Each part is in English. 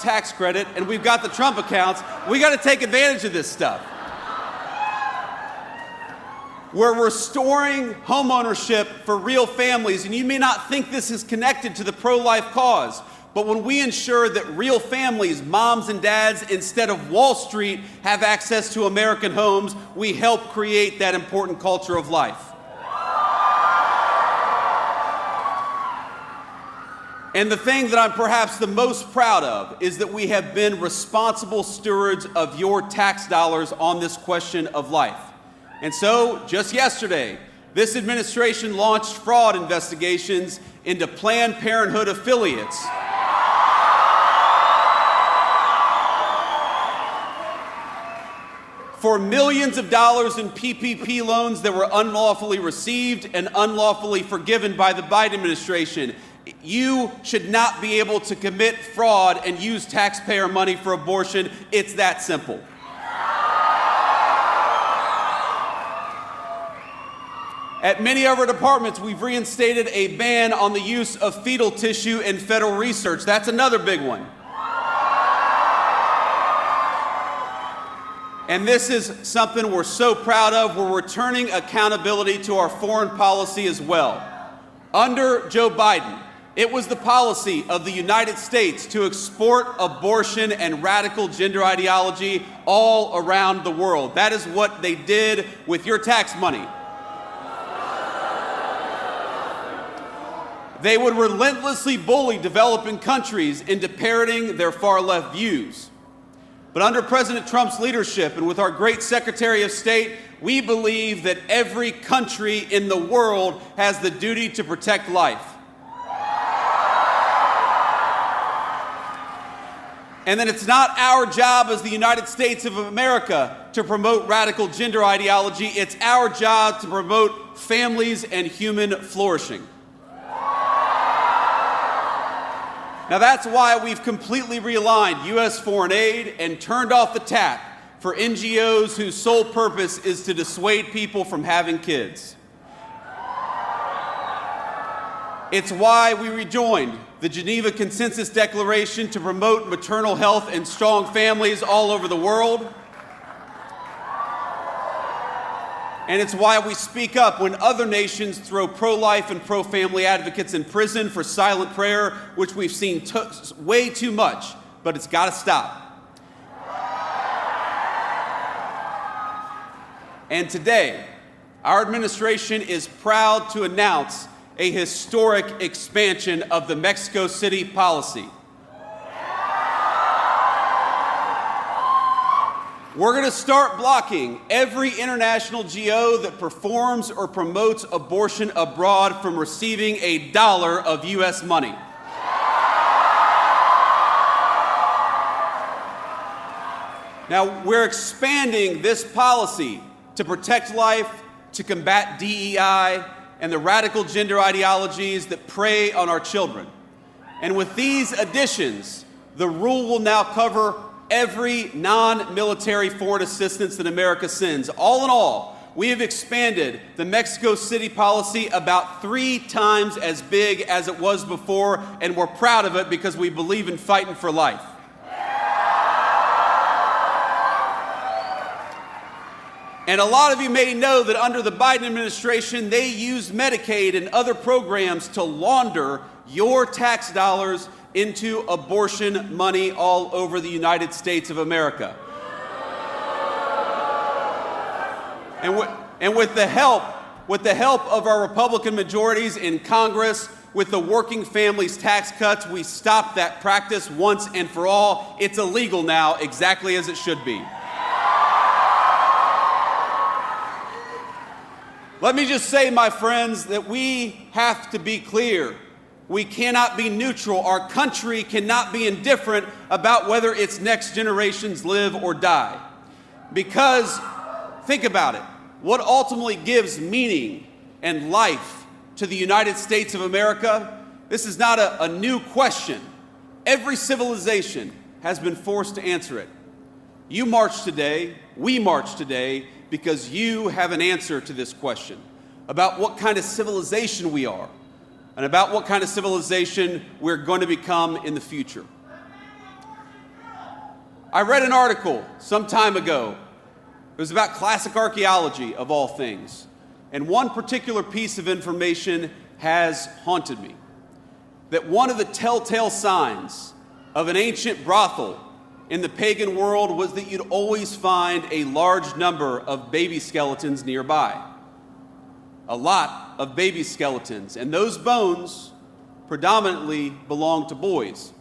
tax credit and we've got the Trump accounts, we got to take advantage of this stuff. We're restoring homeownership for real families, and you may not think this is connected to the pro-life cause, but when we ensure that real families, moms and dads, instead of Wall Street, have access to American homes, we help create that important culture of life. And the thing that I'm perhaps the most proud of is that we have been responsible stewards of your tax dollars on this question of life. And so, just yesterday, this administration launched fraud investigations into Planned Parenthood affiliates. For millions of dollars in PPP loans that were unlawfully received and unlawfully forgiven by the Biden administration. You should not be able to commit fraud and use taxpayer money for abortion. It's that simple. At many of our departments, we've reinstated a ban on the use of fetal tissue in federal research. That's another big one. And this is something we're so proud of. We're returning accountability to our foreign policy as well. Under Joe Biden, it was the policy of the United States to export abortion and radical gender ideology all around the world. That is what they did with your tax money. They would relentlessly bully developing countries into parroting their far-left views. But under President Trump's leadership and with our great Secretary of State, we believe that every country in the world has the duty to protect life. And that it's not our job as the United States of America to promote radical gender ideology. It's our job to promote families and human flourishing. Now that's why we've completely realigned U.S. foreign aid and turned off the tap for NGOs whose sole purpose is to dissuade people from having kids. It's why we rejoined the Geneva Consensus Declaration to promote maternal health and strong families all over the world. And it's why we speak up when other nations throw pro-life and pro-family advocates in prison for silent prayer, which we've seen way too much, but it's got to stop. And today, our administration is proud to announce a historic expansion of the Mexico City policy. We're going to start blocking every international GO that performs or promotes abortion abroad from receiving $1 of U.S. money. Now, we're expanding this policy to protect life, to combat DEI, and the radical gender ideologies that prey on our children. And with these additions, the rule will now cover every non-military foreign assistance that America sends. All in all, we have expanded the Mexico City policy about 3 times as big as it was before, and we're proud of it because we believe in fighting for life. And a lot of you may know that under the Biden administration, they use Medicaid and other programs to launder your tax dollars into abortion money all over the United States of America. And with the help of our Republican majorities in Congress, with the Working Families tax cuts, we stopped that practice once and for all. It's illegal now, exactly as it should be. Let me just say, my friends, that we have to be clear. We cannot be neutral. Our country cannot be indifferent about whether its next generations live or die. Because, think about it, what ultimately gives meaning and life to the United States of America, this is not a new question. Every civilization has been forced to answer it. You march today, we march today, because you have an answer to this question about what kind of civilization we are and about what kind of civilization we're going to become in the future. I read an article some time ago. It was about classic archaeology, of all things. And one particular piece of information has haunted me. That one of the telltale signs of an ancient brothel in the pagan world was that you'd always find a large number of baby skeletons nearby. A lot of baby skeletons. And those bones predominantly belonged to boys.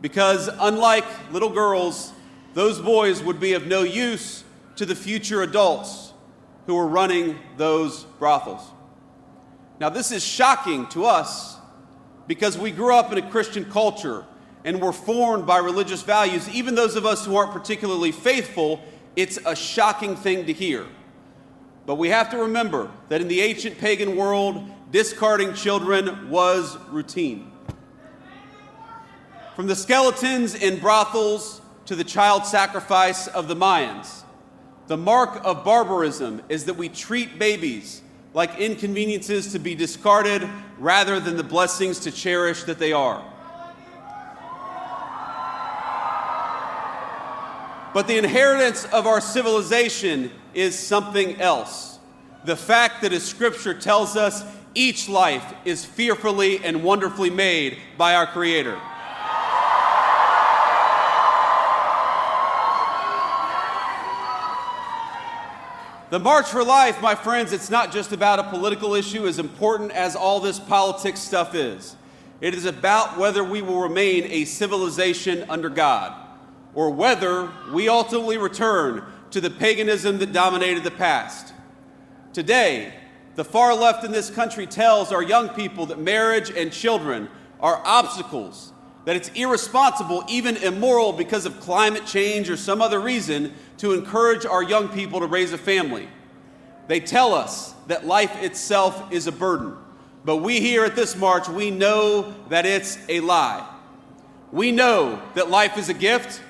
Because unlike little girls, those boys would be of no use to the future adults who were running those brothels. Now, this is shocking to us because we grew up in a Christian culture and were formed by religious values. Even those of us who aren't particularly faithful, it's a shocking thing to hear. But we have to remember that in the ancient pagan world, discarding children was routine. From the skeletons in brothels to the child sacrifice of the Mayans, the mark of barbarism is that we treat babies like inconveniences to be discarded rather than the blessings to cherish that they are. But the inheritance of our civilization is something else. The fact that, as Scripture tells us, each life is fearfully and wonderfully made by our Creator. The March for Life, my friends, it's not just about a political issue as important as all this politics stuff is. It is about whether we will remain a civilization under God, or whether we ultimately return to the paganism that dominated the past. Today, the far left in this country tells our young people that marriage and children are obstacles, that it's irresponsible, even immoral because of climate change or some other reason, to encourage our young people to raise a family. They tell us that life itself is a burden, but we here at this march, we know that it's a lie. We know that life is a gift.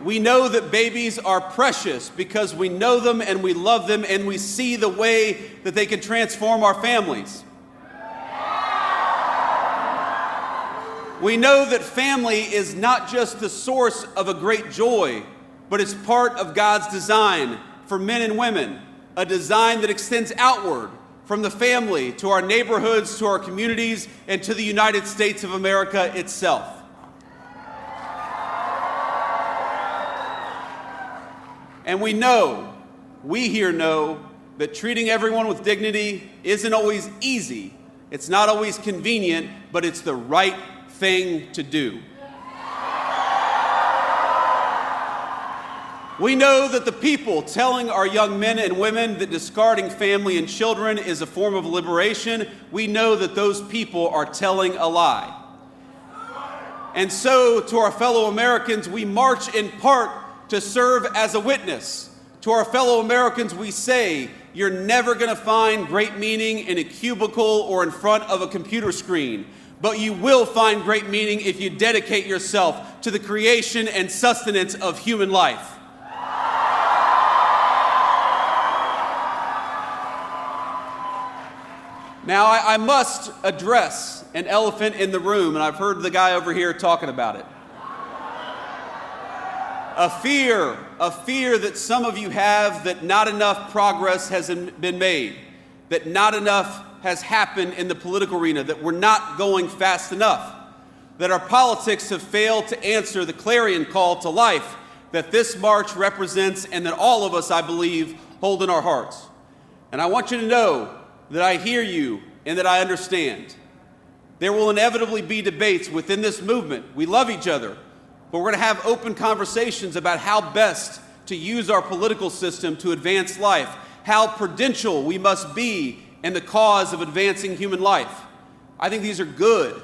We know that babies are precious because we know them and we love them and we see the way that they can transform our families. We know that family is not just the source of a great joy, but it's part of God's design for men and women, a design that extends outward from the family to our neighborhoods, to our communities, and to the United States of America itself. And we here know, that treating everyone with dignity isn't always easy. It's not always convenient, but it's the right thing to do. We know that the people telling our young men and women that discarding family and children is a form of liberation, we know that those people are telling a lie. And so, to our fellow Americans, we march in part to serve as a witness. To our fellow Americans, we say, you're never going to find great meaning in a cubicle or in front of a computer screen, but you will find great meaning if you dedicate yourself to the creation and sustenance of human life. Now, I must address an elephant in the room, and I've heard the guy over here talking about it. A fear that some of you have that not enough progress has been made, that not enough has happened in the political arena, that we're not going fast enough, that our politics have failed to answer the clarion call to life that this march represents and that all of us, I believe, hold in our hearts. And I want you to know that I hear you and that I understand. There will inevitably be debates within this movement. We love each other. But we're going to have open conversations about how best to use our political system to advance life, how prudential we must be in the cause of advancing human life. I think these are good,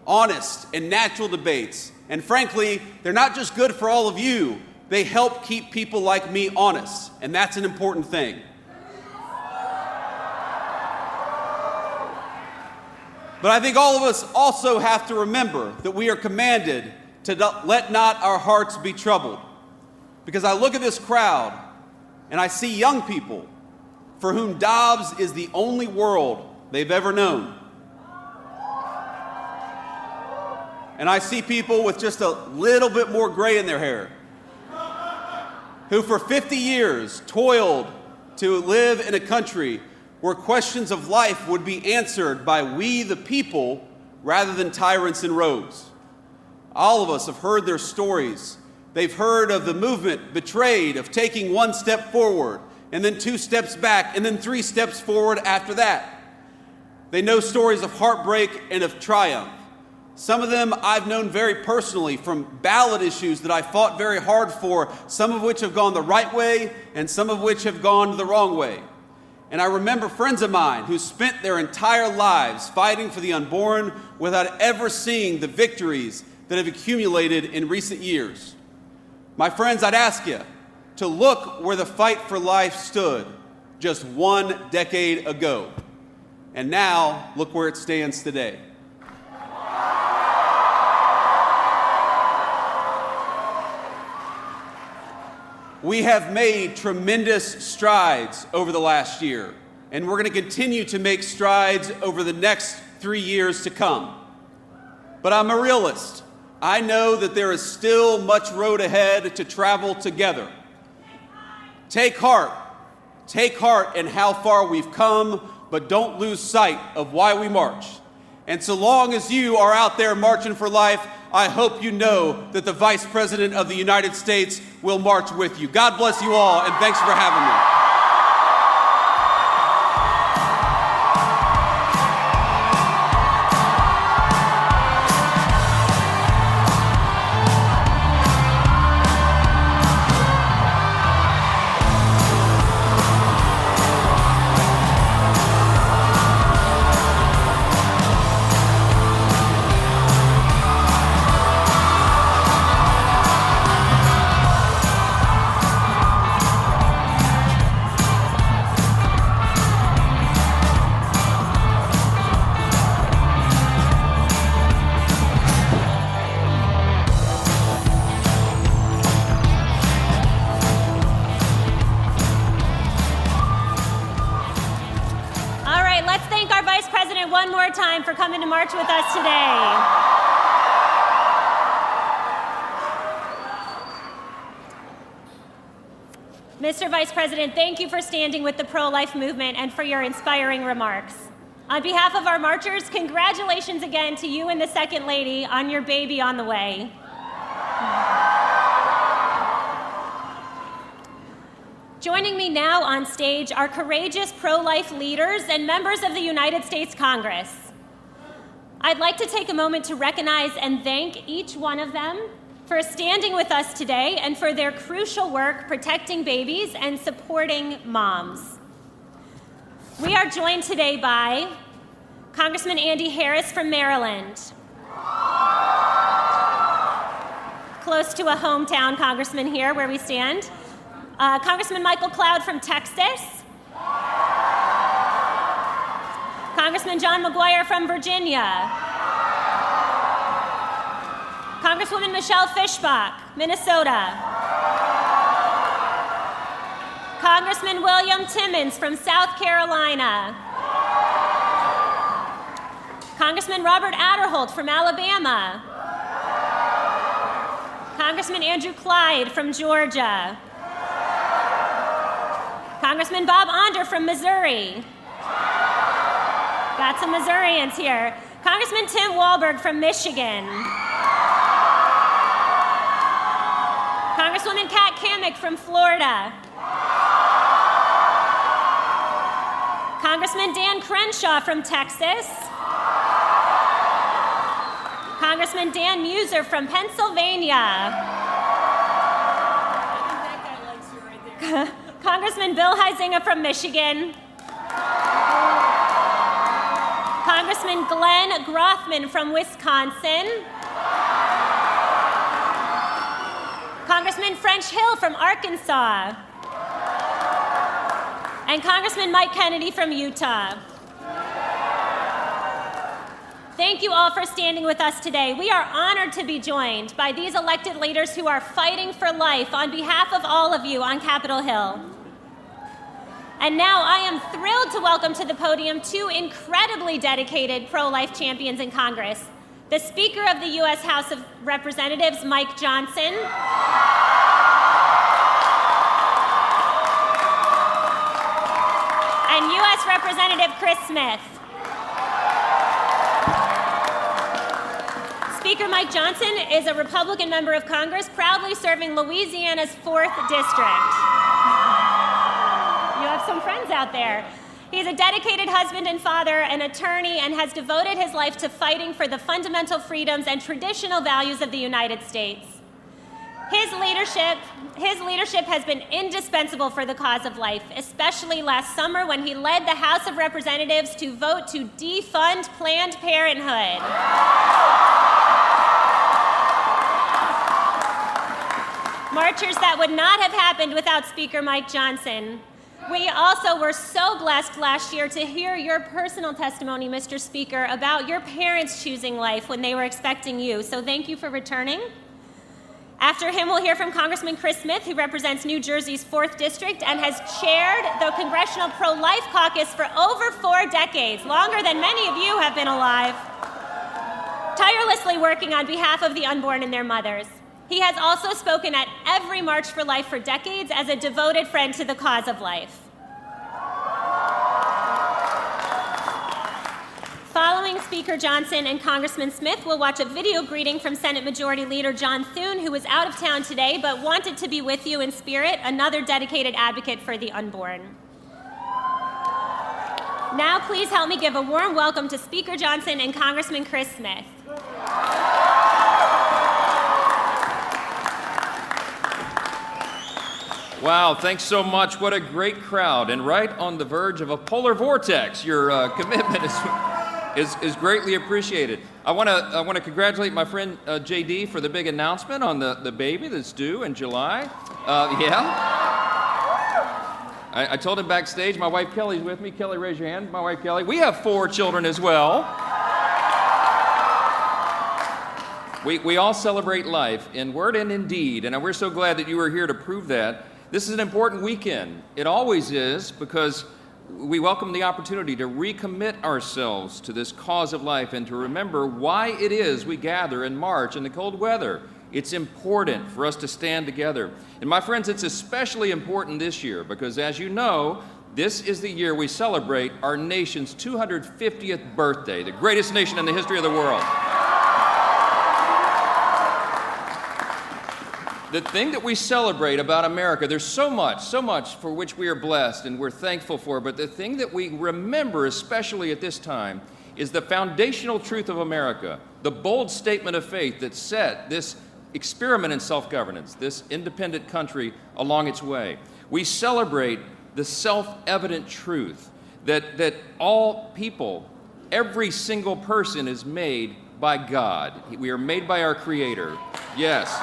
honest, and natural debates. And frankly, they're not just good for all of you, they help keep people like me honest, and that's an important thing. But I think all of us also have to remember that we are commanded to let not our hearts be troubled. Because I look at this crowd and I see young people for whom Dobbs is the only world they've ever known. And I see people with just a little bit more gray in their hair who for 50 years toiled to live in a country where questions of life would be answered by we the people rather than tyrants in robes. All of us have heard their stories. They've heard of the movement betrayed, of taking one step forward and then 2 steps back and then 3 steps forward after that. They know stories of heartbreak and of triumph. Some of them I've known very personally from ballot issues that I fought very hard for, some of which have gone the right way and some of which have gone the wrong way. And I remember friends of mine who spent their entire lives fighting for the unborn without ever seeing the victories that have accumulated in recent years. My friends, I'd ask you to look where the fight for life stood just 1 decade ago. And now, look where it stands today. We have made tremendous strides over the last year, and we're going to continue to make strides over the next 3 years to come. But I'm a realist. I know that there is still much road ahead to travel together. Take heart in how far we've come, but don't lose sight of why we march. And so long as you are out there marching for life, I hope you know that the Vice President of the United States will march with you. God bless you all, and thanks for having me. One more time for coming to march with us today. Mr. Vice President, thank you for standing with the pro-life movement and for your inspiring remarks. On behalf of our marchers, congratulations again to you and the Second Lady on your baby on the way. Joining me now on stage are courageous pro-life leaders and members of the United States Congress. I'd like to take a moment to recognize and thank each one of them for standing with us today and for their crucial work protecting babies and supporting moms. We are joined today by Congressman Andy Harris from Maryland, close to a hometown congressman here where we stand. Congressman Michael Cloud from Texas. Congressman John McGuire from Virginia. Congresswoman Michelle Fischbach, Minnesota. Congressman William Timmons from South Carolina. Congressman Robert Adderholt from Alabama. Congressman Andrew Clyde from Georgia. Congressman Bob Onder from Missouri. Got some Missourians here. Congressman Tim Walberg from Michigan. Congresswoman Kat Cammack from Florida. Congressman Dan Crenshaw from Texas. Congressman Dan Muser from Pennsylvania. Congressman Bill Huizenga from Michigan. Congressman Glenn Grothman from Wisconsin. Congressman French Hill from Arkansas. And Congressman Mike Kennedy from Utah. Thank you all for standing with us today. We are honored to be joined by these elected leaders who are fighting for life on behalf of all of you on Capitol Hill. And now I am thrilled to welcome to the podium 2 incredibly dedicated pro-life champions in Congress. the Speaker of the U.S. House of Representatives, Mike Johnson, and U.S. Representative Chris Smith. Speaker Mike Johnson is a Republican member of Congress, proudly serving Louisiana's 4th District. You have some friends out there. He's a dedicated husband and father, an attorney, and has devoted his life to fighting for the fundamental freedoms and traditional values of the United States. His leadership has been indispensable for the cause of life, especially last summer when he led the House of Representatives to vote to defund Planned Parenthood. Marchers that would not have happened without Speaker Mike Johnson. We also were so blessed last year to hear your personal testimony, Mr. Speaker, about your parents choosing life when they were expecting you. So thank you for returning. After him, we'll hear from Congressman Chris Smith, who represents New Jersey's 4th District and has chaired the Congressional Pro-Life Caucus for over 4 decades, longer than many of you have been alive, tirelessly working on behalf of the unborn and their mothers. He has also spoken at every March for Life for decades as a devoted friend to the cause of life. Following Speaker Johnson and Congressman Smith, we'll watch a video greeting from Senate Majority Leader John Thune, who is out of town today but wanted to be with you in spirit, another dedicated advocate for the unborn. Now, please help me give a warm welcome to Speaker Johnson and Congressman Chris Smith. Wow, thanks so much. What a great crowd. And right on the verge of a polar vortex. Your commitment is greatly appreciated. I want to congratulate my friend JD for the big announcement on the baby that's due in July. I told him backstage, my wife Kelly's with me. Kelly, raise your hand. My wife Kelly. We have 4 children as well. We all celebrate life in word and in deed, and we're so glad that you are here to prove that. This is an important weekend. It always is, because we welcome the opportunity to recommit ourselves to this cause of life and to remember why it is we gather in March in the cold weather. It's important for us to stand together. And my friends, it's especially important this year because, as you know, this is the year we celebrate our nation's 250th birthday, the greatest nation in the history of the world. The thing that we celebrate about America, there's so much for which we are blessed and we're thankful for, but the thing that we remember, especially at this time, is the foundational truth of America, the bold statement of faith that set this experiment in self-governance, this independent country along its way. We celebrate the self-evident truth that all people, every single person is made by God. We are made by our Creator. Yes.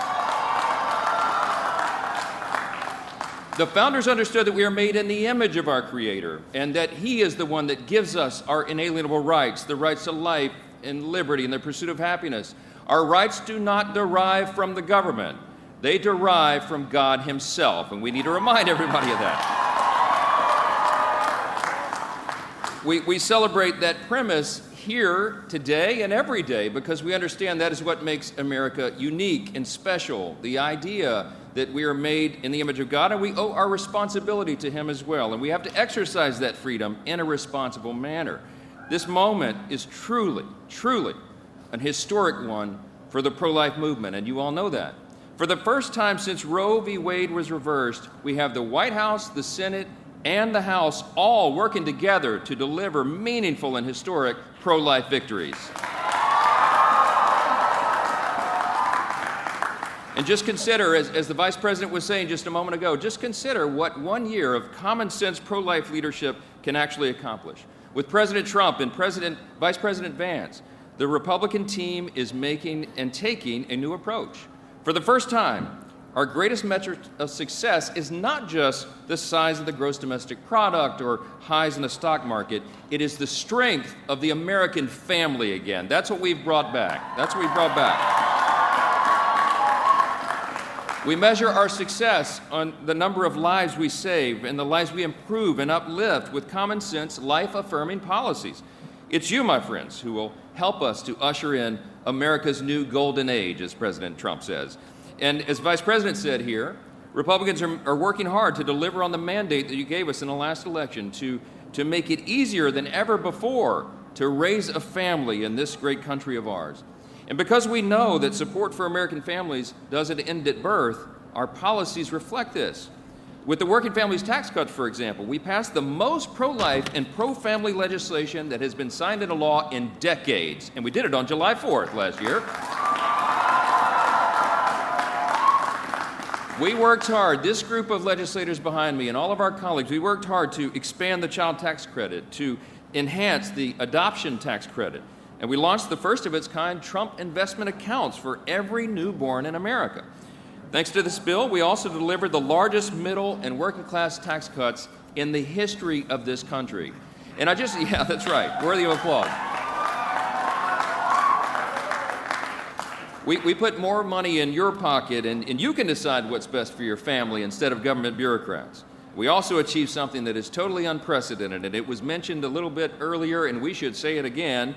The founders understood that we are made in the image of our Creator and that He is the one that gives us our inalienable rights, the rights to life and liberty and the pursuit of happiness. Our rights do not derive from the government. They derive from God Himself, and we need to remind everybody of that. We celebrate that premise here today and every day because we understand that is what makes America unique and special, the idea that we are made in the image of God, and we owe our responsibility to Him as well, and we have to exercise that freedom in a responsible manner. This moment is truly an historic one for the pro-life movement, and you all know that. For the first time since Roe v. Wade was reversed, we have the White House, the Senate, and the House all working together to deliver meaningful and historic pro-life victories. And just consider, as the Vice President was saying just a moment ago, just consider what 1 year of common sense pro-life leadership can actually accomplish. With President Trump and Vice President Vance, the Republican team is making and taking a new approach. For the first time, our greatest metric of success is not just the size of the gross domestic product or highs in the stock market. It is the strength of the American family again. That's what we've brought back. We measure our success on the number of lives we save and the lives we improve and uplift with common sense, life-affirming policies. It's you, my friends, who will help us to usher in America's new golden age, as President Trump says. And as Vice President said here, Republicans are working hard to deliver on the mandate that you gave us in the last election to make it easier than ever before to raise a family in this great country of ours. And because we know that support for American families doesn't end at birth, our policies reflect this. With the Working Families Tax Cuts, for example, we passed the most pro-life and pro-family legislation that has been signed into law in decades, and we did it on July 4th last year. We worked hard, this group of legislators behind me and all of our colleagues, we worked hard to expand the child tax credit, to enhance the adoption tax credit, and we launched the first of its kind Trump investment accounts for every newborn in America. Thanks to this bill, we also delivered the largest middle and working class tax cuts in the history of this country. And yeah, that's right, worthy of applause. We put more money in your pocket, and you can decide what's best for your family instead of government bureaucrats. We also achieved something that is totally unprecedented, and it was mentioned a little bit earlier, and we should say it again.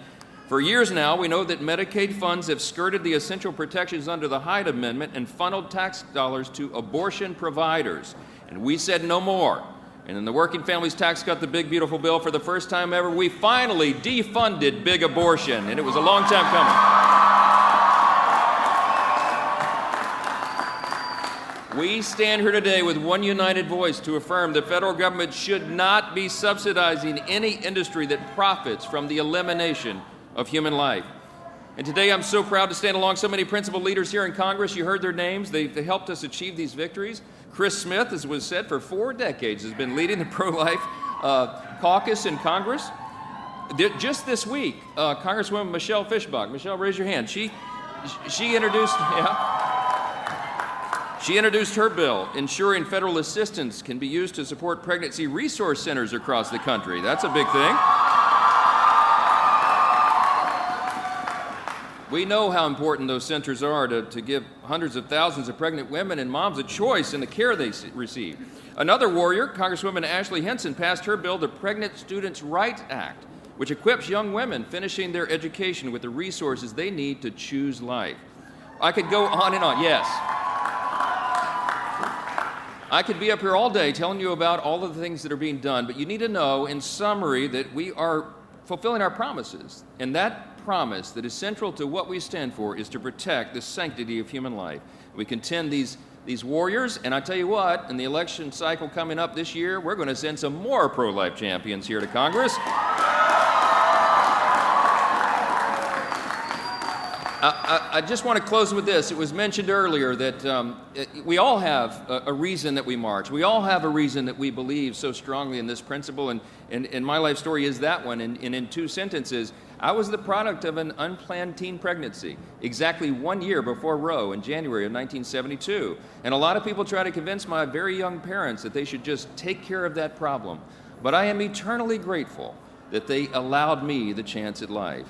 For years now, we know that Medicaid funds have skirted the essential protections under the Hyde Amendment and funneled tax dollars to abortion providers. And we said no more. And in the Working Families Tax Cut, the big, beautiful bill, for the first time ever, we finally defunded big abortion, and it was a long time coming. We stand here today with one united voice to affirm the federal government should not be subsidizing any industry that profits from the elimination of human life. And today I'm so proud to stand along so many principal leaders here in Congress. You heard their names. They helped us achieve these victories. Chris Smith, as was said, for 4 decades has been leading the pro-life caucus in Congress. Just this week, Congresswoman Michelle Fischbach, Michelle, raise your hand. She introduced, She introduced her bill, ensuring federal assistance can be used to support pregnancy resource centers across the country. That's a big thing. We know how important those centers are to give hundreds of thousands of pregnant women and moms a choice in the care they receive. Another warrior, Congresswoman Ashley Hinson, passed her bill, the Pregnant Students' Rights Act, which equips young women finishing their education with the resources they need to choose life. I could go on and on, yes. I could be up here all day telling you about all of the things that are being done, but you need to know, in summary, that we are fulfilling our promises. And that promise that is central to what we stand for is to protect the sanctity of human life. We contend these warriors, and I tell you what, in the election cycle coming up this year, we're going to send some more pro-life champions here to Congress. I just want to close with this. It was mentioned earlier that we all have a reason that we march. We all have a reason that we believe so strongly in this principle, and my life story is that one. And in 2 sentences, I was the product of an unplanned teen pregnancy exactly 1 year before Roe in January of 1972. And a lot of people try to convince my very young parents that they should just take care of that problem. But I am eternally grateful that they allowed me the chance at life.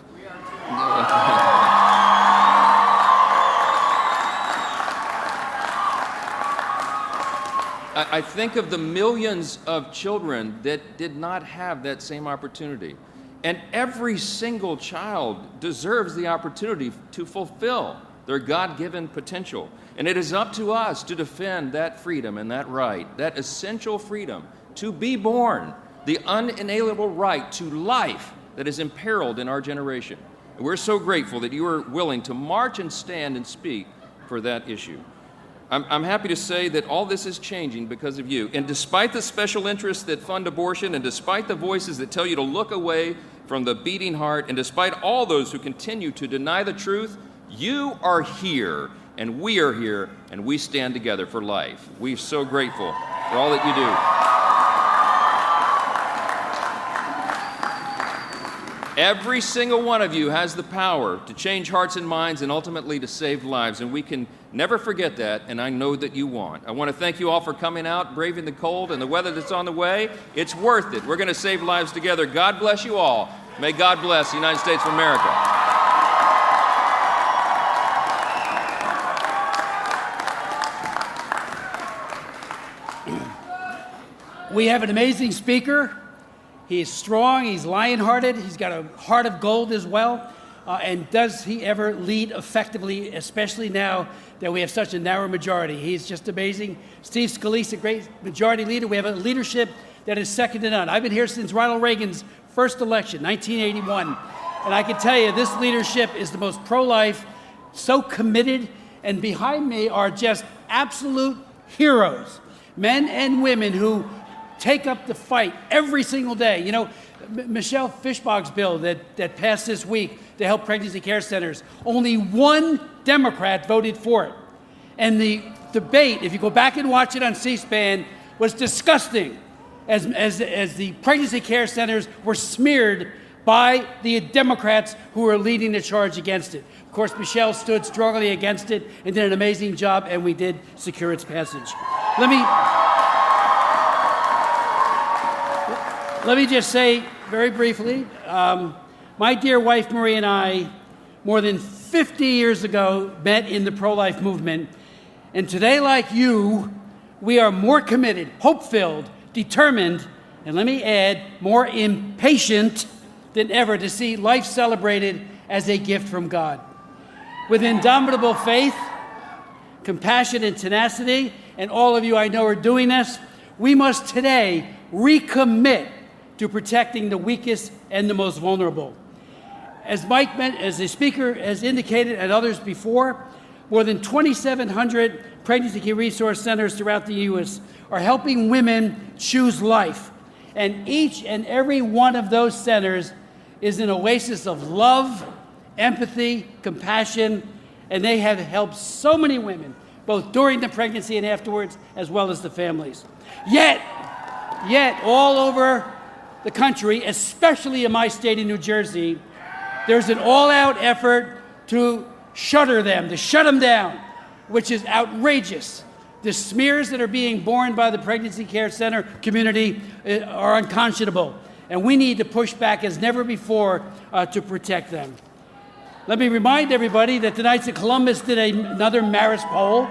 I think of the millions of children that did not have that same opportunity. And every single child deserves the opportunity to fulfill their God-given potential. And it is up to us to defend that freedom and that right, that essential freedom to be born, the unalienable right to life that is imperiled in our generation. And we're so grateful that you are willing to march and stand and speak for that issue. I'm happy to say that all this is changing because of you. And despite the special interests that fund abortion, and despite the voices that tell you to look away from the beating heart, and despite all those who continue to deny the truth, you are here, and we are here, and we stand together for life. We're so grateful for all that you do. Every single one of you has the power to change hearts and minds and ultimately to save lives, and we can never forget that, and I know that you want. I want to thank you all for coming out, braving the cold and the weather that's on the way. It's worth it. We're going to save lives together. God bless you all. May God bless the United States of America. We have an amazing speaker, He is strong, he's lion-hearted, he's got a heart of gold as well. And does he ever lead effectively, especially now that we have such a narrow majority? He's just amazing. Steve Scalise, a great majority leader. We have a leadership that is second to none. I've been here since Ronald Reagan's first election, 1981. And I can tell you, this leadership is the most pro-life, so committed, and behind me are just absolute heroes, men and women who take up the fight every single day. You know, Michelle Fishbach's bill that passed this week to help pregnancy care centers, only one Democrat voted for it. And the debate, if you go back and watch it on C-SPAN, was disgusting as the pregnancy care centers were smeared by the Democrats who were leading the charge against it. Of course, Michelle stood strongly against it and did an amazing job, and we did secure its passage. Let me just say very briefly, my dear wife Marie and I, more than 50 years ago, met in the pro-life movement. And today, like you, we are more committed, hope-filled, determined, and let me add, more impatient than ever to see life celebrated as a gift from God. With indomitable faith, compassion, and tenacity, and all of you I know are doing this, we must today recommit to protecting the weakest and the most vulnerable. As Mike meant, as the speaker has indicated, and others before, more than 2,700 pregnancy care resource centers throughout the U.S. are helping women choose life. And each and every one of those centers is an oasis of love, empathy, compassion, and they have helped so many women, both during the pregnancy and afterwards, as well as the families. Yet, all over the country, especially in my state of New Jersey, there's an all-out effort to shut them down, which is outrageous. The smears that are being borne by the pregnancy care center community are unconscionable, and we need to push back as never before to protect them. Let me remind everybody that the Knights of Columbus did another Marist poll,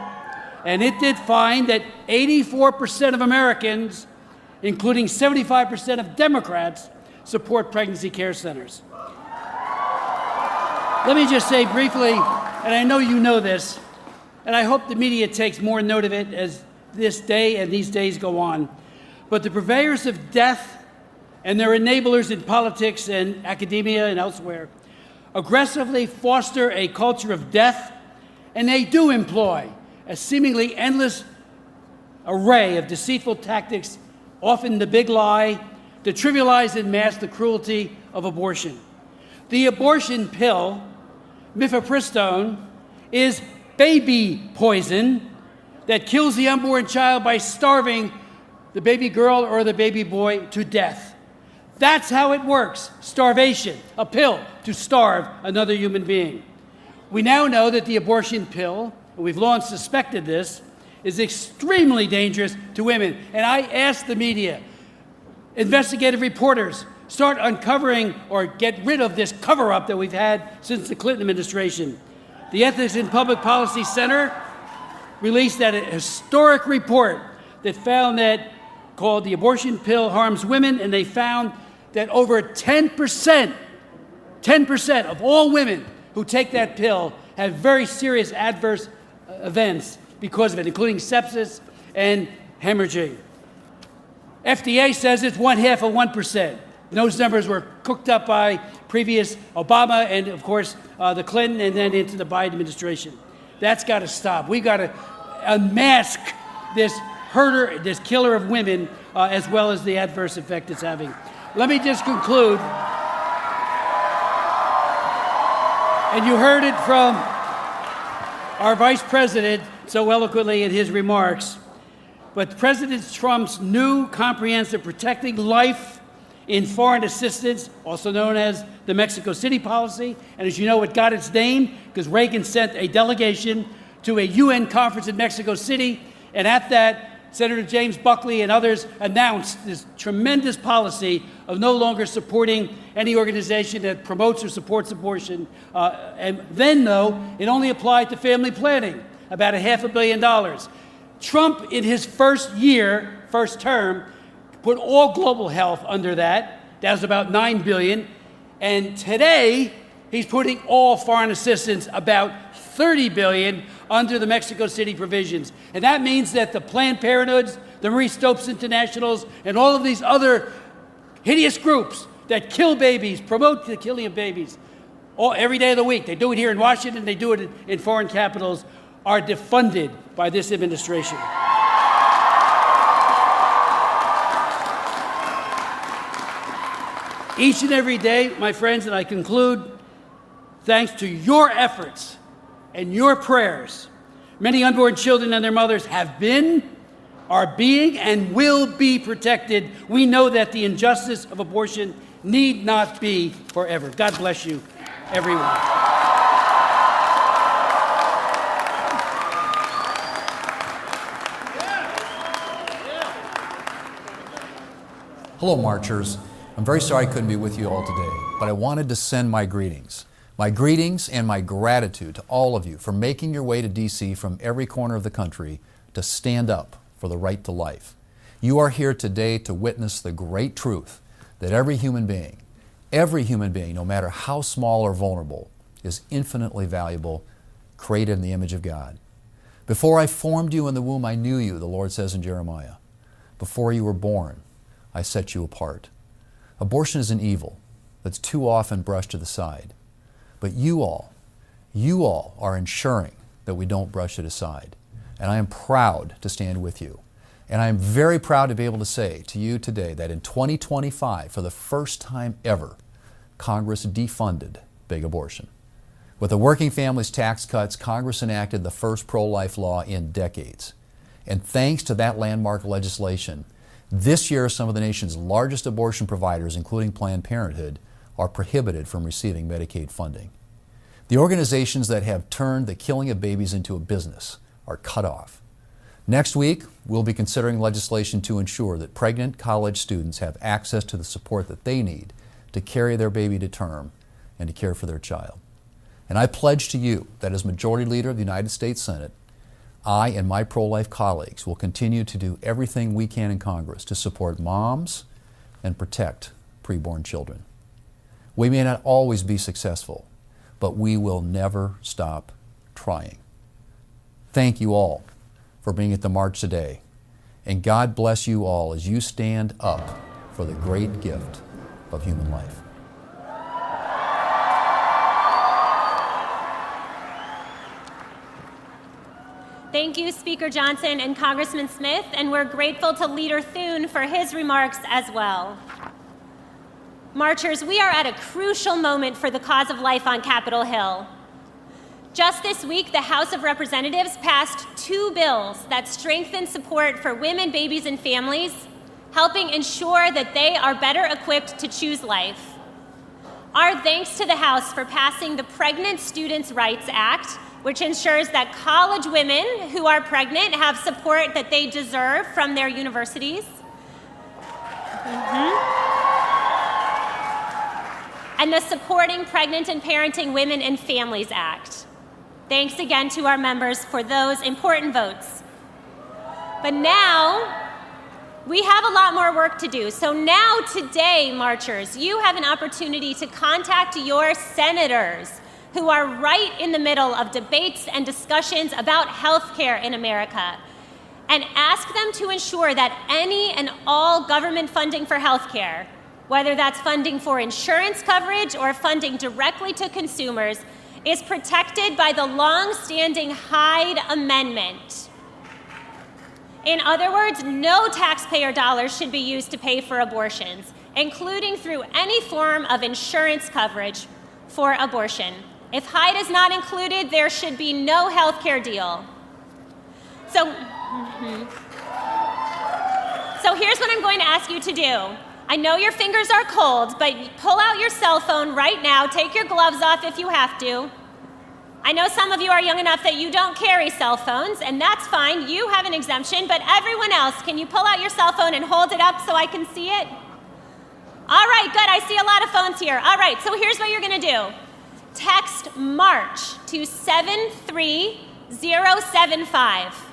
and it did find that 84% of Americans, including 75% of Democrats, support pregnancy care centers. Let me just say briefly, and I know you know this, and I hope the media takes more note of it as this day and these days go on, but the purveyors of death and their enablers in politics and academia and elsewhere aggressively foster a culture of death, and they do employ a seemingly endless array of deceitful tactics, often the big lie, to trivialize and mask the cruelty of abortion. The abortion pill, mifepristone, is baby poison that kills the unborn child by starving the baby girl or the baby boy to death. That's how it works. Starvation, a pill to starve another human being. We now know that the abortion pill, and we've long suspected this, is extremely dangerous to women. And I ask the media, investigative reporters, start uncovering or get rid of this cover-up that we've had since the Clinton administration. The Ethics in Public Policy Center released that historic report that found that, called The Abortion Pill Harms Women, and they found that over 10% of all women who take that pill have very serious adverse events because of it, including sepsis and hemorrhaging. FDA says it's 0.5%. Those numbers were cooked up by previous Obama and, of course, the Clinton and then into the Biden administration. That's got to stop. We've got to unmask this herder, this killer of women, as well as the adverse effect it's having. Let me just conclude. And you heard it from our vice president so eloquently in his remarks. But President Trump's new comprehensive Protecting Life in Foreign Assistance, also known as the Mexico City policy, and as you know, it got its name because Reagan sent a delegation to a UN conference in Mexico City, and at that, Senator James Buckley and others announced this tremendous policy of no longer supporting any organization that promotes or supports abortion. And then, though, it only applied to family planning, about $500 million. Trump, in his first term, put all global health under that, That was about $9 billion. And today, he's putting all foreign assistance, about $30 billion, under the Mexico City provisions. And that means that the Planned Parenthoods, the Marie Stopes Internationals, and all of these other hideous groups that kill babies, promote the killing of babies, every day of the week, they do it here in Washington, they do it in foreign capitals, are defunded by this administration. Each and every day, my friends, and I conclude, thanks to your efforts and your prayers, many unborn children and their mothers have been, are being, and will be protected. We know that the injustice of abortion need not be forever. God bless you, everyone. Hello, marchers. I'm very sorry I couldn't be with you all today, but I wanted to send my greetings. My greetings and my gratitude to all of you for making your way to D.C. from every corner of the country to stand up for the right to life. You are here today to witness the great truth that every human being, no matter how small or vulnerable, is infinitely valuable, created in the image of God. Before I formed you in the womb, I knew you, the Lord says in Jeremiah. Before you were born, I set you apart. Abortion is an evil that's too often brushed to the side. But you all are ensuring that we don't brush it aside. And I am proud to stand with you. And I am very proud to be able to say to you today that in 2025, for the first time ever, Congress defunded big abortion. With the Working Families Tax Cuts, Congress enacted the first pro-life law in decades. And thanks to that landmark legislation, this year some of the nation's largest abortion providers, including Planned Parenthood, are prohibited from receiving Medicaid funding. The organizations that have turned the killing of babies into a business are cut off. Next week, we'll be considering legislation to ensure that pregnant college students have access to the support that they need to carry their baby to term and to care for their child. And I pledge to you that as Majority Leader of the United States Senate, I and my pro-life colleagues will continue to do everything we can in Congress to support moms and protect preborn children. We may not always be successful, but we will never stop trying. Thank you all for being at the march today, and God bless you all as you stand up for the great gift of human life. Thank you, Speaker Johnson and Congressman Smith, and we're grateful to Leader Thune for his remarks as well. Marchers, we are at a crucial moment for the cause of life on Capitol Hill. Just this week, the House of Representatives passed 2 bills that strengthen support for women, babies, and families, helping ensure that they are better equipped to choose life. Our thanks to the House for passing the Pregnant Students' Rights Act, which ensures that college women who are pregnant have support that they deserve from their universities. And the Supporting Pregnant and Parenting Women and Families Act. Thanks again to our members for those important votes. But now, we have a lot more work to do. So now, today, marchers, you have an opportunity to contact your senators who are right in the middle of debates and discussions about health care in America, and ask them to ensure that any and all government funding for health care, whether that's funding for insurance coverage or funding directly to consumers, is protected by the long-standing Hyde Amendment. In other words, no taxpayer dollars should be used to pay for abortions, including through any form of insurance coverage for abortion. If Hyde is not included, there should be no health care deal. So here's what I'm going to ask you to do. I know your fingers are cold, but pull out your cell phone right now. Take your gloves off if you have to. I know some of you are young enough that you don't carry cell phones, and that's fine. You have an exemption, but everyone else, can you pull out your cell phone and hold it up so I can see it? All right, good. I see a lot of phones here. All right, so here's what you're going to do. Text MARCH to 73075.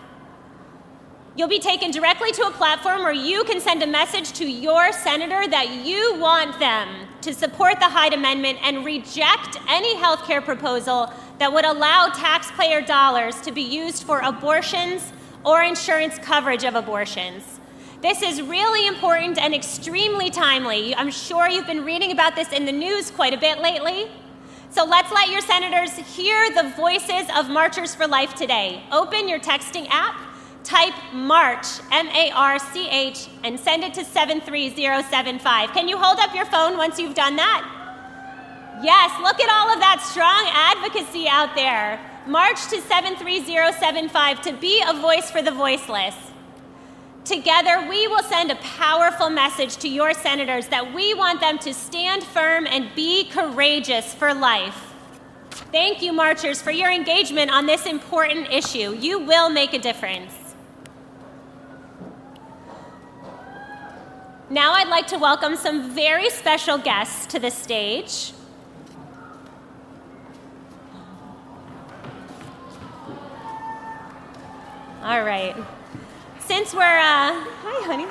You'll be taken directly to a platform where you can send a message to your senator that you want them to support the Hyde Amendment and reject any health care proposal that would allow taxpayer dollars to be used for abortions or insurance coverage of abortions. This is really important and extremely timely. I'm sure you've been reading about this in the news quite a bit lately. So let's let your senators hear the voices of Marchers for Life today. Open your texting app, type MARCH, M-A-R-C-H, and send it to 73075. Can you hold up your phone once you've done that? Yes, look at all of that strong advocacy out there. March to 73075 to be a voice for the voiceless. Together, we will send a powerful message to your senators that we want them to stand firm and be courageous for life. Thank you, marchers, for your engagement on this important issue. You will make a difference. Now I'd like to welcome some very special guests to the stage. All right. Since we're, hi, honey.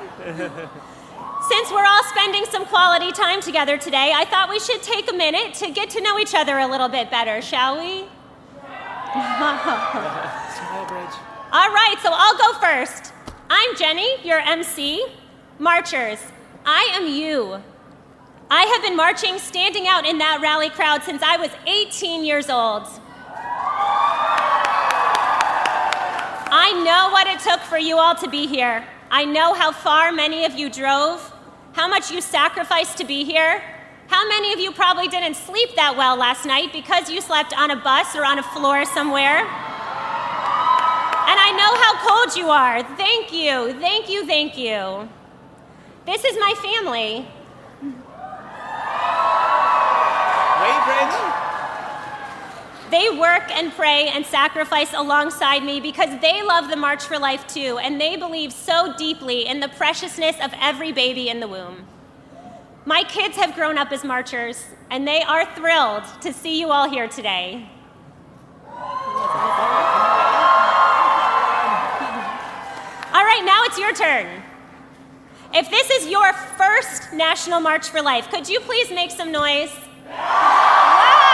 Since we're all spending some quality time together today, I thought we should take a minute to get to know each other a little bit better, shall we? All right, so I'll go first. I'm Jenny, your MC. Marchers, I am you. I have been marching, standing out in that rally crowd since I was 18 years old. I know what it took for you all to be here. I know how far many of you drove, how much you sacrificed to be here, how many of you probably didn't sleep that well last night because you slept on a bus or on a floor somewhere. And I know how cold you are. Thank you, thank you, thank you. This is my family. They work and pray and sacrifice alongside me because they love the March for Life too, and they believe so deeply in the preciousness of every baby in the womb. My kids have grown up as marchers, and they are thrilled to see you all here today. All right, now it's your turn. If this is your first National March for Life, could you please make some noise? Wow!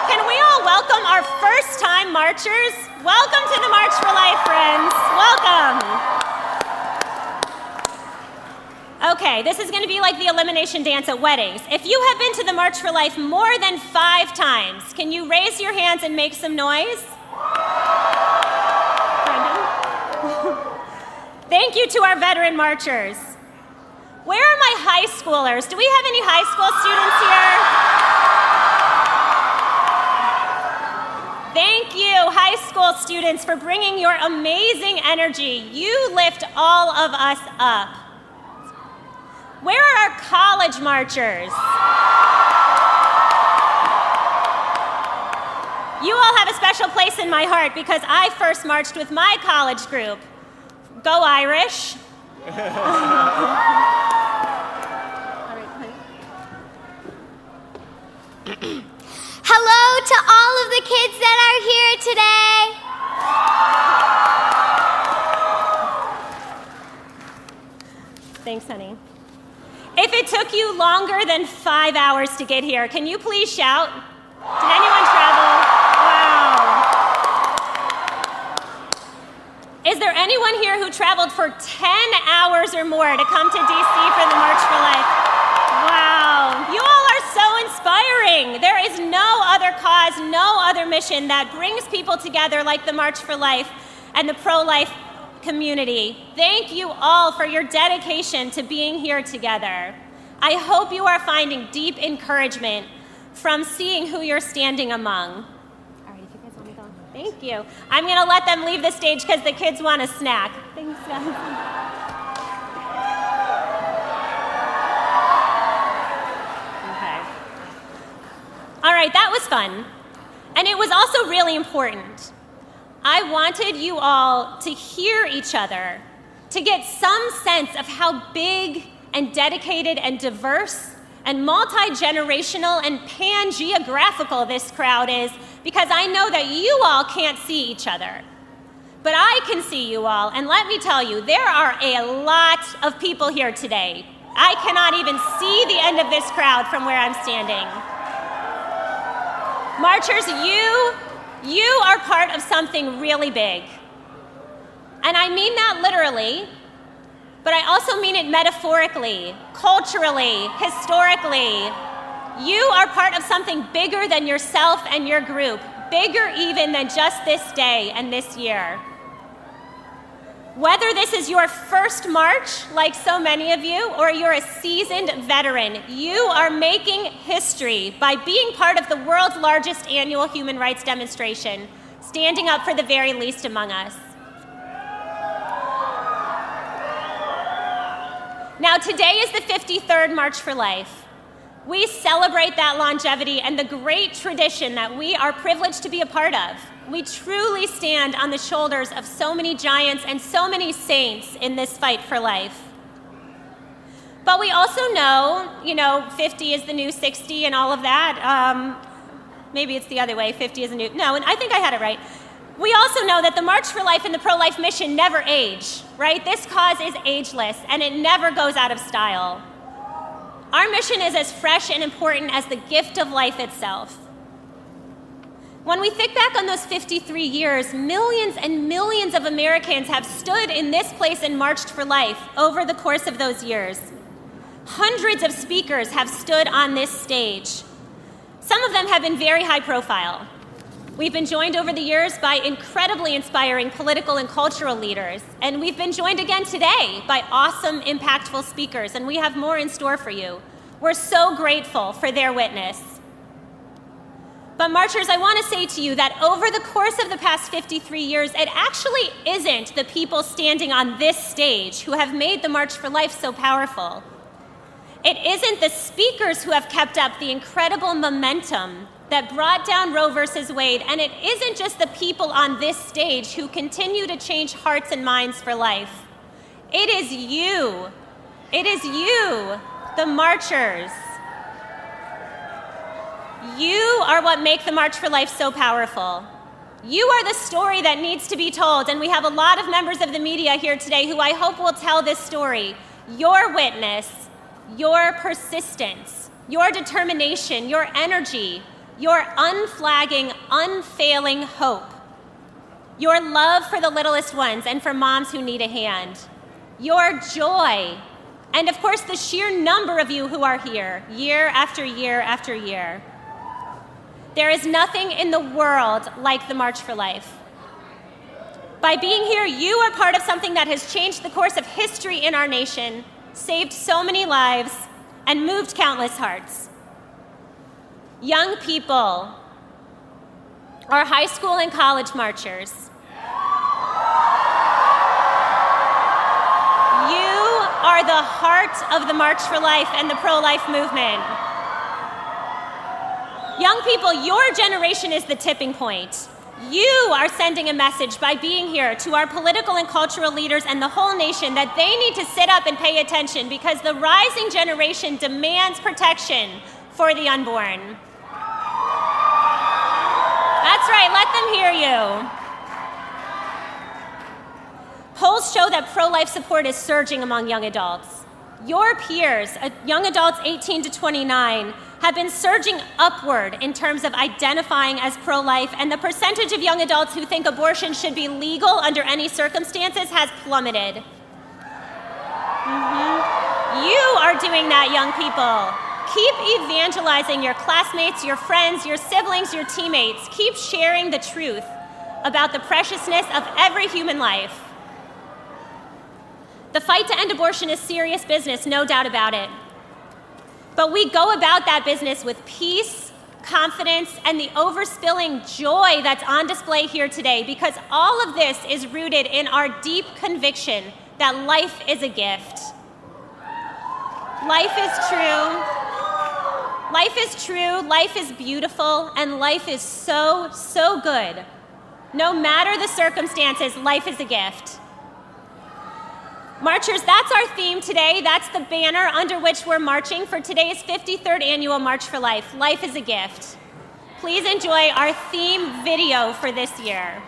Can we all welcome our first-time marchers? Welcome to the March for Life, friends. Welcome. Okay, this is going to be like the elimination dance at weddings. If you have been to the March for Life more than 5 times, can you raise your hands and make some noise? Thank you to our veteran marchers. Where are my high schoolers? Do we have any high school students here? Thank you, high school students, for bringing your amazing energy. You lift all of us up. Where are our college marchers? You all have a special place in my heart because I first marched with my college group. Go Irish. Hello to all of the kids that are here today. Thanks, honey. If it took you longer than 5 hours to get here, can you please shout? Did anyone travel? Wow. Is there anyone here who traveled for 10 hours or more to come to DC for the March for Life? Wow. You all are so inspiring. There is no other cause, no other mission that brings people together like the March for Life and the pro-life community. Thank you all for your dedication to being here together. I hope you are finding deep encouragement from seeing who you're standing among. Thank you. I'm going to let them leave the stage because the kids want a snack. Thanks, guys. Okay. All right, that was fun. And it was also really important. I wanted you all to hear each other, to get some sense of how big and dedicated and diverse and multi-generational and pan-geographical this crowd is, because I know that you all can't see each other. But I can see you all, and let me tell you, there are a lot of people here today. I cannot even see the end of this crowd from where I'm standing. Marchers, you are part of something really big. And I mean that literally, but I also mean it metaphorically, culturally, historically. You are part of something bigger than yourself and your group, bigger even than just this day and this year. Whether this is your first march, like so many of you, or you're a seasoned veteran, you are making history by being part of the world's largest annual human rights demonstration, standing up for the very least among us. Now, today is the 53rd March for Life. We celebrate that longevity and the great tradition that we are privileged to be a part of. We truly stand on the shoulders of so many giants and so many saints in this fight for life. But we also know, 50 is the new 60 and all of that. Maybe it's the other way, 50 is the new, no, and I think I had it right. We also know that the March for Life and the pro-life mission never age, right? This cause is ageless and it never goes out of style. Our mission is as fresh and important as the gift of life itself. When we think back on those 53 years, millions and millions of Americans have stood in this place and marched for life over the course of those years. Hundreds of speakers have stood on this stage. Some of them have been very high profile. We've been joined over the years by incredibly inspiring political and cultural leaders, and we've been joined again today by awesome, impactful speakers, and we have more in store for you. We're so grateful for their witness. But marchers, I want to say to you that over the course of the past 53 years, it actually isn't the people standing on this stage who have made the March for Life so powerful. It isn't the speakers who have kept up the incredible momentum that brought down Roe versus Wade, and it isn't just the people on this stage who continue to change hearts and minds for life. It is you, the marchers. You are what make the March for Life so powerful. You are the story that needs to be told, and we have a lot of members of the media here today who I hope will tell this story. Your witness, your persistence, your determination, your energy, your unflagging, unfailing hope, your love for the littlest ones and for moms who need a hand, your joy, and of course the sheer number of you who are here, year after year after year. There is nothing in the world like the March for Life. By being here, you are part of something that has changed the course of history in our nation, saved so many lives, and moved countless hearts. Young people, our high school and college marchers, you are the heart of the March for Life and the pro-life movement. Young people, your generation is the tipping point. You are sending a message by being here to our political and cultural leaders and the whole nation that they need to sit up and pay attention because the rising generation demands protection for the unborn. That's right, let them hear you. Polls show that pro-life support is surging among young adults. Your peers, young adults 18 to 29, have been surging upward in terms of identifying as pro-life, and the percentage of young adults who think abortion should be legal under any circumstances has plummeted. You are doing that, young people. Keep evangelizing your classmates, your friends, your siblings, your teammates. Keep sharing the truth about the preciousness of every human life. The fight to end abortion is serious business, no doubt about it. But we go about that business with peace, confidence, and the overspilling joy that's on display here today, because all of this is rooted in our deep conviction that life is a gift. Life is true. Life is true, life is beautiful, and life is so, so good. No matter the circumstances, life is a gift. Marchers, that's our theme today. That's the banner under which we're marching for today's 53rd Annual March for Life. Life is a gift. Please enjoy our theme video for this year.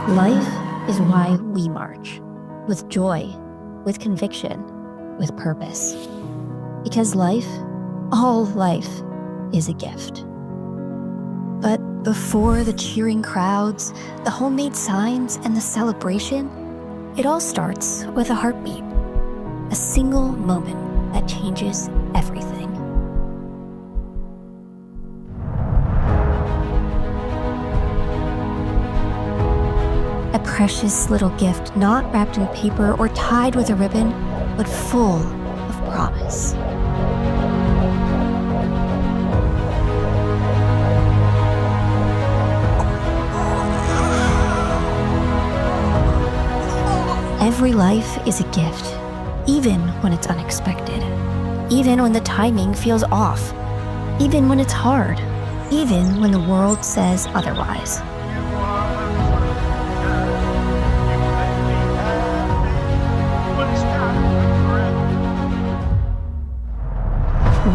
Life is why we march, with joy, with conviction, with purpose. Because life, all life, is a gift. But before the cheering crowds, the homemade signs, and the celebration, it all starts with a heartbeat, a single moment that changes everything. A precious little gift, not wrapped in paper or tied with a ribbon, but full of promise. Every life is a gift, even when it's unexpected, even when the timing feels off, even when it's hard, even when the world says otherwise.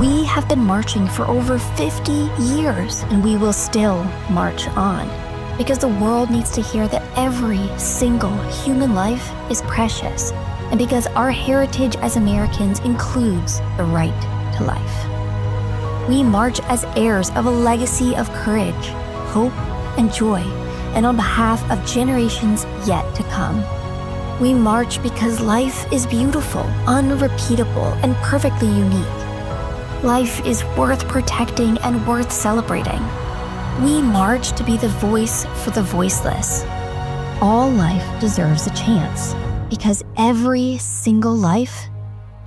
We have been marching for over 50 years, and we will still march on, because the world needs to hear that every single human life is precious, and because our heritage as Americans includes the right to life. We march as heirs of a legacy of courage, hope, and joy, and on behalf of generations yet to come. We march because life is beautiful, unrepeatable, and perfectly unique. Life is worth protecting and worth celebrating. We march to be the voice for the voiceless. All life deserves a chance, because every single life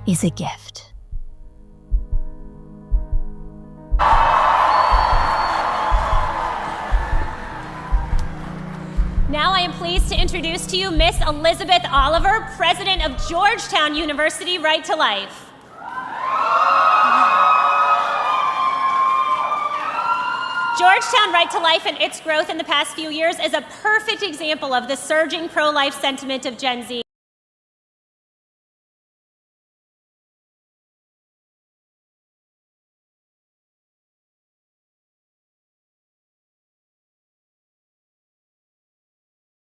is a gift. Now I am pleased to introduce to you Miss Elizabeth Oliver, President of Georgetown University Right to Life. Georgetown Right to Life and its growth in the past few years is a perfect example of the surging pro-life sentiment of Gen Z.